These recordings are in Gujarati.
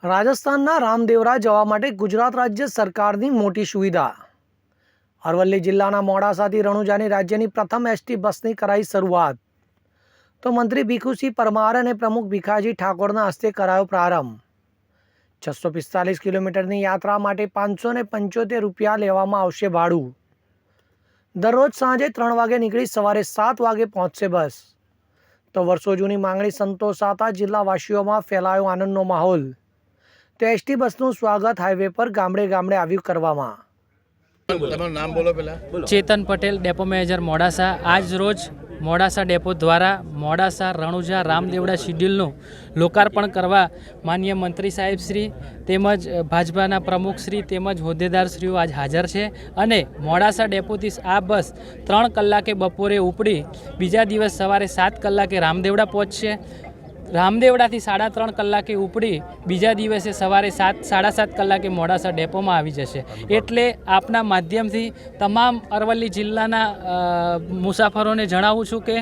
રાજસ્થાનના રામદેવરા જવા માટે ગુજરાત રાજ્ય સરકારની મોટી સુવિધા। અરવલ્લી જિલ્લાના મોડાસાથી રણુજાની રાજ્યની પ્રથમ એસટી બસની કરાઈ શરૂઆત। તો મંત્રી ભીખુસિંહ પરમાર અને પ્રમુખ ભીખાજી ઠાકોરના હસ્તે કરાયો પ્રારંભ। 645 કિલોમીટરની યાત્રા માટે 575 રૂપિયા લેવામાં આવશે ભાડું। દરરોજ સાંજે 3 વાગે નીકળી સવારે 7 વાગે પહોંચશે બસ। તો વર્ષો જૂની માંગણી સંતોષાતા જિલ્લાવાસીઓમાં ફેલાયો આનંદનો માહોલ। તો એસટી બસનું સ્વાગત હાઈવે પર ગામડે ગામડે આવ્યું કરવામાં। નામ બોલો પહેલા। चेतन पटेल डेपो मैनेजर मोडासा। आज रोज मोडासा डेपो द्वारा मोडासा रણુજા રામદેવડા શિડ્યુલનું લોકાર્પણ કરવા માનનીય મંત્રી સાહેબ શ્રી તેમજ ભાજપાના પ્રમુખ શ્રી તેમજ હોદ્દેદારશ્રીઓ આજ હાજર છે અને મોડાસા ડેપોથી આ બસ 3 કલાકે બપોરે ઉપડી બીજા દિવસ સવારે 7 કલાકે રામદેવડા પહોંચશે। રામદેવડાથી 3.5 કલાકે ઉપડી બીજા દિવસે સવારે 7-7.5 કલાકે મોડાસા ડેપોમાં આવી જશે। એટલે આપના માધ્યમથી તમામ અરવલ્લી જિલ્લાના મુસાફરોને જણાવું છું કે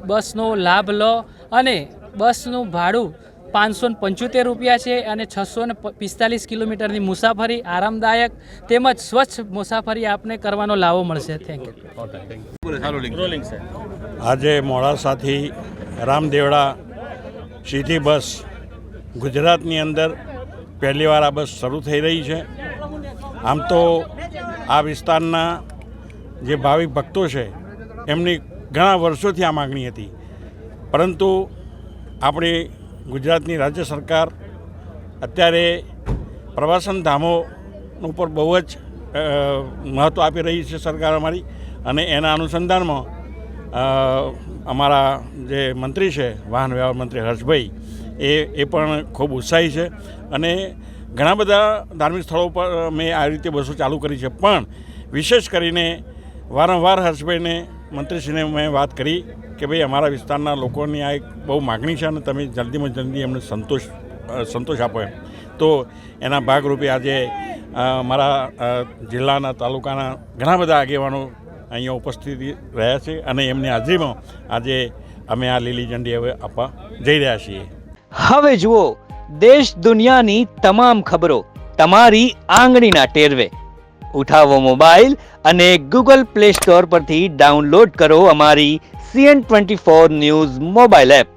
બસનો લાભ લો અને બસનું ભાડું 575 રૂપિયા છે અને 645 કિલોમીટરની મુસાફરી આરામદાયક તેમજ સ્વચ્છ મુસાફરી આપને કરવાનો લાવો મળશે। Thank you. આજે મોડાસાથી રામદેવડા સીધી બસ ગુજરાતની અંદર પહેલીવાર આ બસ શરૂ થઈ રહી છે। આમ તો આ વિસ્તારના જે ભાવિક ભક્તો છે એમની ઘણા વર્ષોથી આ માગણી હતી, પરંતુ આપણી ગુજરાતની રાજ્ય સરકાર અત્યારે પ્રવાસન ધામો ઉપર બહુ જ મહત્ત્વ આપી રહી છે સરકાર અમારી, અને એના અનુસંધાનમાં અમારા જે મંત્રી છે વાહન વ્યવહાર મંત્રી હર્ષભાઈ એ પણ ખૂબ ઉત્સાહી છે અને ઘણા બધા ધાર્મિક સ્થળો પર મેં આ રીતે બસો ચાલુ કરી છે। પણ વિશેષ કરીને વારંવાર હર્ષભાઈને મંત્રીશ્રીને મેં વાત કરી કે ભાઈ અમારા વિસ્તારના લોકોની આ એક બહુ માગણી છે અને તમે જલ્દીમાં જલ્દી એમને સંતોષ આપો એમ। તો એના ભાગરૂપે આજે મારા જિલ્લાના તાલુકાના ઘણા બધા આગેવાનો અહીંયા ઉપસ્થિત રહ્યા છે અને એમની હાજરીમાં આજે અમે આ લીલી ઝંડી હવે આપવા જઈ રહ્યા છીએ। હવે જુઓ દેશ દુનિયાની તમામ ખબરો તમારી આંગળીના ટેરવે। ઉઠાવો મોબાઈલ અને ગૂગલ પ્લે સ્ટોર પરથી ડાઉનલોડ કરો અમારી CN24 ન્યૂઝ મોબાઈલ એપ।